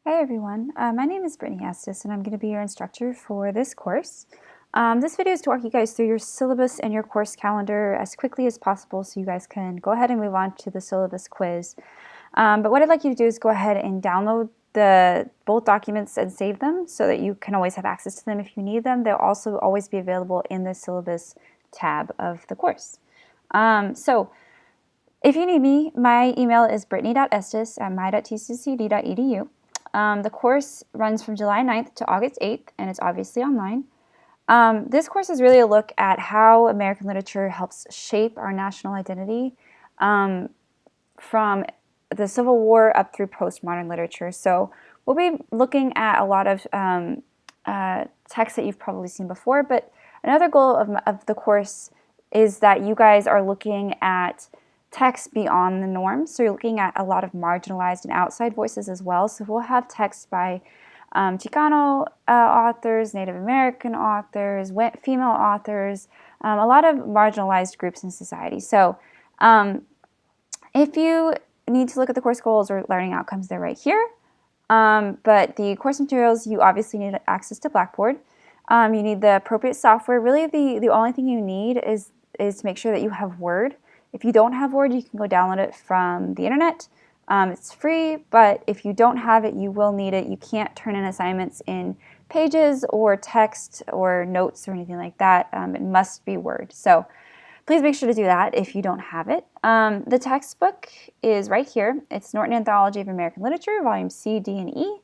Hi everyone, my name is Brittany Estes and I'm going to be your instructor for this course. This video is to walk you guys through your syllabus and your course calendar as quickly as possible so you guys can go ahead and move on to the syllabus quiz. But what I'd like you to do is go ahead and download both documents and save them so that you can always have access to them if you need them. They'll also always be available in the syllabus tab of the course. So if you need me, my email is brittany.estes@my.tccd.edu. The course runs from July 9th to August 8th, and it's obviously online. This course is really a look at how American literature helps shape our national identity from the Civil War up through postmodern literature. So we'll be looking at a lot of texts that you've probably seen before, but another goal of the course is that you guys are looking at text beyond the norm. So you're looking at a lot of marginalized and outside voices as well. So we'll have text by Chicano authors, Native American authors, female authors, a lot of marginalized groups in society. So if you need to look at the course goals or learning outcomes, they're right here. But the course materials, you obviously need access to Blackboard. You need the appropriate software. Really, the only thing you need is to make sure that you have Word. If you don't have Word, you can go download it from the internet. It's free, but if you don't have it, you will need it. You can't turn in assignments in Pages or text or notes or anything like that. It must be Word. So please make sure to do that if you don't have it. The textbook is right here. It's Norton Anthology of American Literature, Volume C, D, and E.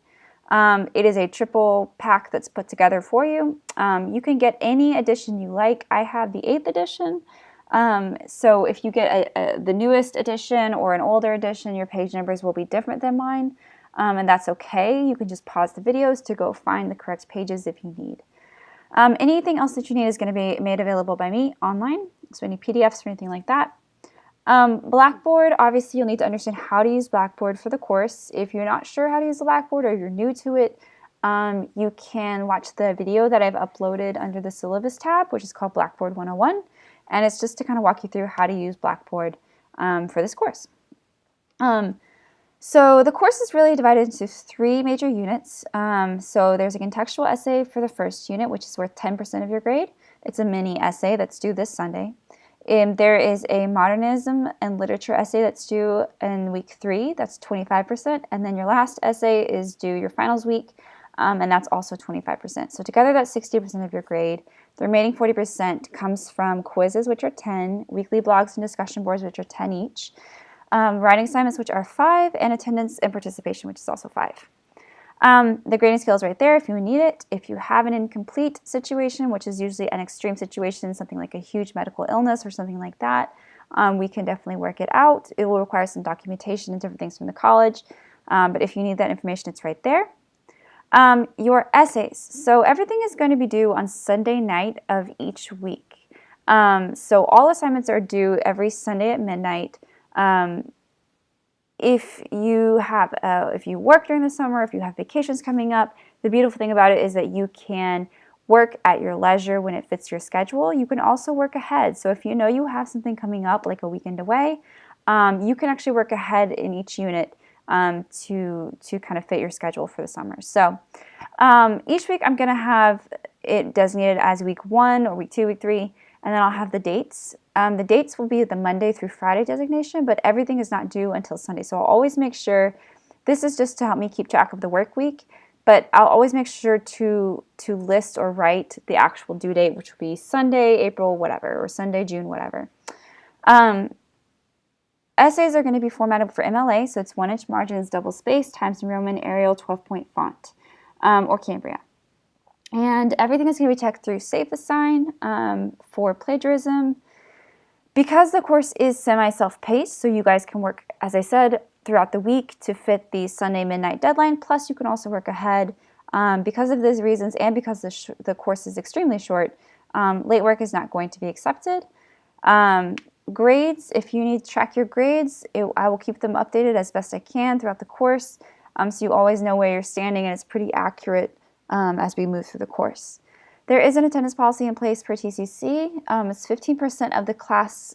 It is a triple pack that's put together for you. You can get any edition you like. I have the 8th edition. So if you get the newest edition or an older edition, your page numbers will be different than mine, and that's okay. You can just pause the videos to go find the correct pages if you need. Anything else that you need is going to be made available by me online, so any PDFs or anything like that. Blackboard, obviously you'll need to understand how to use Blackboard for the course. If you're not sure how to use the Blackboard or you're new to it, you can watch the video that I've uploaded under the syllabus tab, which is called Blackboard 101. And it's just to kind of walk you through how to use Blackboard for this course. So the course is really divided into 3 major units. So there's a contextual essay for the first unit, which is worth 10% of your grade. It's a mini essay that's due this Sunday. There is a modernism and literature essay that's due in week 3. That's 25%. And then your last essay is due your finals week, and that's also 25%. So together that's 60% of your grade. The remaining 40% comes from quizzes, which are 10, weekly blogs and discussion boards, which are 10 each, writing assignments, which are 5, and attendance and participation, which is also 5. The grading scale is right there if you need it. If you have an incomplete situation, which is usually an extreme situation, something like a huge medical illness or something like that, we can definitely work it out. It will require some documentation and different things from the college, but if you need that information, it's right there. Your essays. So everything is going to be due on Sunday night of each week. So all assignments are due every Sunday at midnight. If you work during the summer, if you have vacations coming up, the beautiful thing about it is that you can work at your leisure when it fits your schedule. You can also work ahead. So if you know you have something coming up, like a weekend away, you can actually work ahead in each unit to kind of fit your schedule for the summer. So each week I'm going to have it designated as week 1 or week 2, week 3, and then I'll have the dates. The dates will be the Monday through Friday designation, but everything is not due until Sunday. So I'll always make sure, this is just to help me keep track of the work week, but I'll always make sure to list or write the actual due date, which will be Sunday, April, whatever, or Sunday, June, whatever. Essays are going to be formatted for MLA, so it's 1-inch margins, double spaced, Times New Roman, Arial, 12-point font, or Cambria. And everything is going to be checked through SafeAssign for plagiarism. Because the course is semi-self-paced, so you guys can work, as I said, throughout the week to fit the Sunday midnight deadline, plus you can also work ahead. Because of these reasons and because the course is extremely short, late work is not going to be accepted. Grades, if you need to track your grades, I will keep them updated as best I can throughout the course, so you always know where you're standing, and it's pretty accurate as we move through the course. There is an attendance policy in place for TCC. It's 15% of the class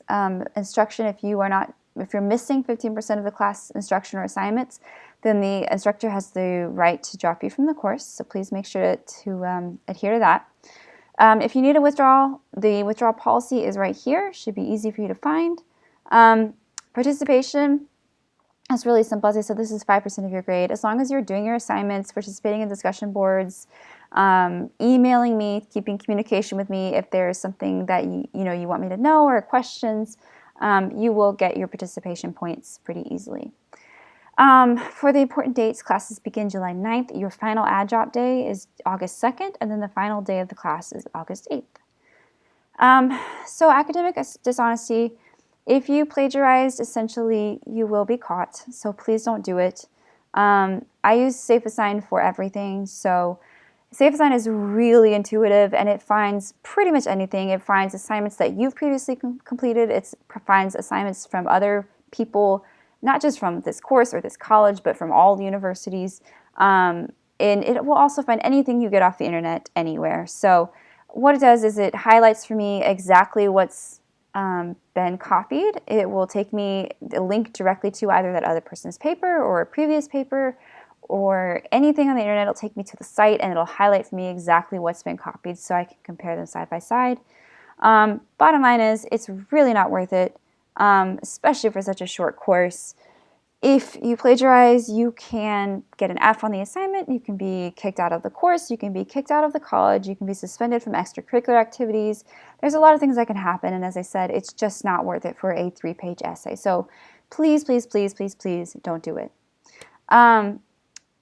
instruction. If you're missing 15% of the class instruction or assignments, then the instructor has the right to drop you from the course, so please make sure to adhere to that. If you need a withdrawal, the withdrawal policy is right here. Should be easy for you to find. Participation is really simple. As I said, this is 5% of your grade. As long as you're doing your assignments, participating in discussion boards, emailing me, keeping communication with me if there's something that you want me to know or questions, you will get your participation points pretty easily. For the important dates, classes begin July 9th. Your final add drop day is August 2nd, and then the final day of the class is August 8th. So academic dishonesty, if you plagiarized, essentially you will be caught, so please don't do it. I use SafeAssign for everything, so SafeAssign is really intuitive, and it finds pretty much anything. It finds assignments that you've previously completed. It finds assignments from other people, not just from this course or this college, but from all universities. And it will also find anything you get off the internet anywhere. So what it does is it highlights for me exactly what's been copied. It will take me a link directly to either that other person's paper or a previous paper or anything on the internet. It'll take me to the site and it'll highlight for me exactly what's been copied so I can compare them side by side. Bottom line is, it's really not worth it, especially for such a short course. If you plagiarize, you can get an F on the assignment, you can be kicked out of the course, you can be kicked out of the college, you can be suspended from extracurricular activities. There's a lot of things that can happen, and as I said, it's just not worth it for a 3-page essay. So please, please, please, please, please don't do it.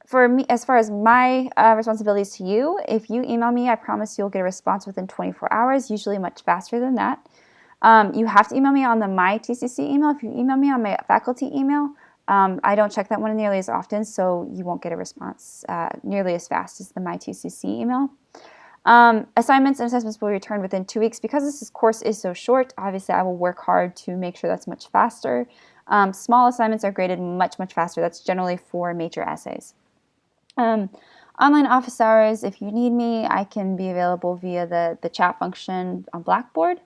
For me, as far as my responsibilities to you, if you email me, I promise you'll get a response within 24 hours, usually much faster than that. You have to email me on the My TCC email. If you email me on my faculty email, I don't check that one nearly as often, so you won't get a response nearly as fast as the My TCC email. Assignments and assessments will return within 2 weeks. Because this course is so short, obviously I will work hard to make sure that's much faster. Small assignments are graded much, much faster. That's generally for major essays. Online office hours, if you need me, I can be available via the chat function on Blackboard.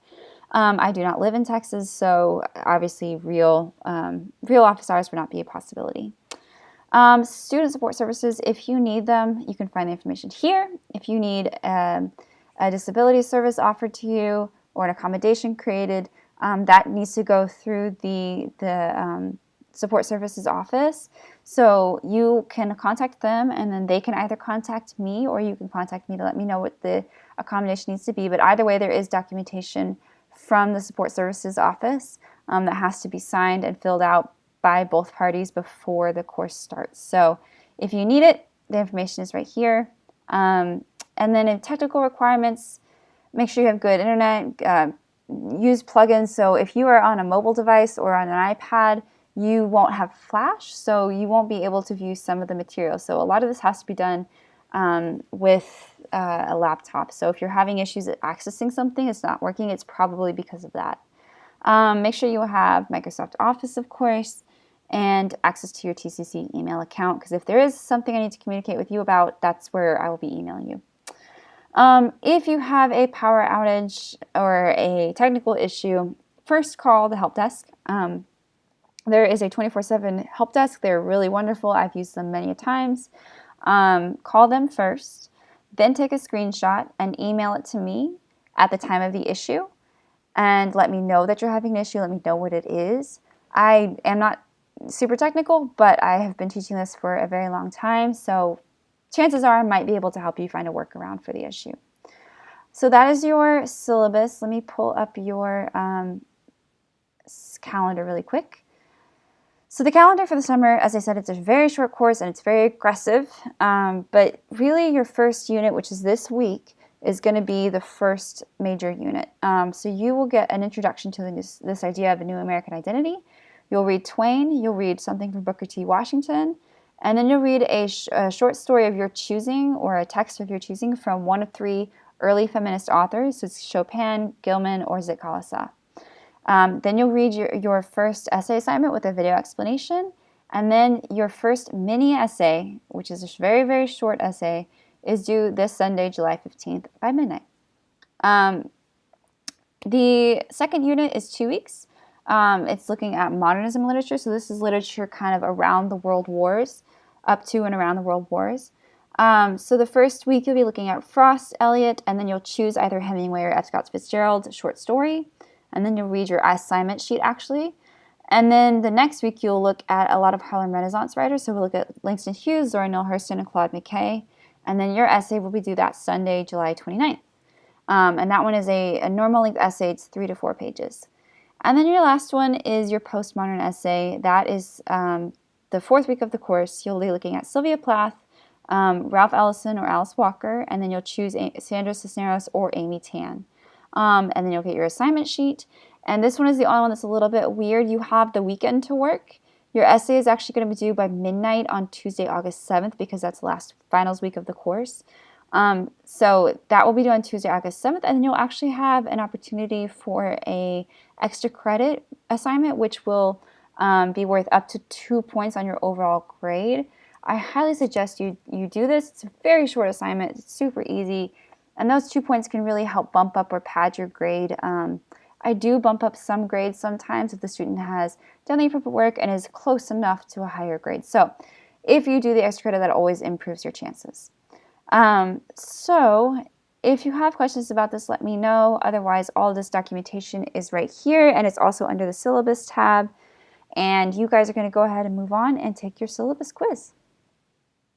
I do not live in Texas, so obviously real office hours would not be a possibility. Student support services, if you need them, you can find the information here. If you need a disability service offered to you or an accommodation created, that needs to go through the support services office. So you can contact them, and then they can either contact me or you can contact me to let me know what the accommodation needs to be. But either way, there is documentation from the support services office that has to be signed and filled out by both parties before the course starts. So if you need it, the information is right here. And then in technical requirements, make sure you have good internet, use plugins. So if you are on a mobile device or on an iPad, you won't have Flash, so you won't be able to view some of the material. So a lot of this has to be done with a laptop. So if you're having issues accessing something, it's not working, it's probably because of that. Make sure you have Microsoft Office, of course, and access to your TCC email account, because if there is something I need to communicate with you about, that's where I will be emailing you. If you have a power outage or a technical issue, first call the help desk. There is a 24/7 help desk. They're really wonderful. I've used them many times. Call them first, then take a screenshot and email it to me at the time of the issue and let me know that you're having an issue. Let me know what it is. I am not super technical, but I have been teaching this for a very long time, so chances are I might be able to help you find a workaround for the issue. So that is your syllabus. Let me pull up your calendar really quick. So the calendar for the summer, as I said, it's a very short course and it's very aggressive, but really your first unit, which is this week, is going to be the first major unit. So you will get an introduction to this idea of a new American identity. You'll read Twain, you'll read something from Booker T. Washington, and then you'll read a short story of your choosing or a text of your choosing from one of 3 early feminist authors. So it's Chopin, Gilman, or Zit-Khalasa. Then you'll read your first essay assignment with a video explanation, and then your first mini essay, which is a very, very short essay, is due this Sunday, July 15th by midnight. The second unit is 2 weeks. It's looking at modernism literature, so this is literature kind of around the world wars. up to and around the world wars. So the first week you'll be looking at Frost, Eliot, and then you'll choose either Hemingway or F. Scott Fitzgerald short story, and then you'll read your assignment sheet actually. And then the next week you'll look at a lot of Harlem Renaissance writers. So we'll look at Langston Hughes, Zora Neale Hurston, and Claude McKay. And then your essay will be due that Sunday, July 29th. And that one is a normal length essay. It's 3 to 4 pages. And then your last one is your postmodern essay. That is the fourth week of the course. You'll be looking at Sylvia Plath, Ralph Ellison or Alice Walker, and then you'll choose Sandra Cisneros or Amy Tan. And then you'll get your assignment sheet. And this one is the only one that's a little bit weird. You have the weekend to work. Your essay is actually going to be due by midnight on Tuesday, August 7th, because that's the last finals week of the course. So that will be due on Tuesday, August 7th, and then you'll actually have an opportunity for a extra credit assignment, which will be worth up to 2 points on your overall grade. I highly suggest you do this. It's a very short assignment. It's super easy. And those 2 points can really help bump up or pad your grade. I do bump up some grades sometimes if the student has done the appropriate work and is close enough to a higher grade. So if you do the extra credit, that always improves your chances. So if you have questions about this, let me know. Otherwise, all of this documentation is right here, and it's also under the syllabus tab. And you guys are going to go ahead and move on and take your syllabus quiz.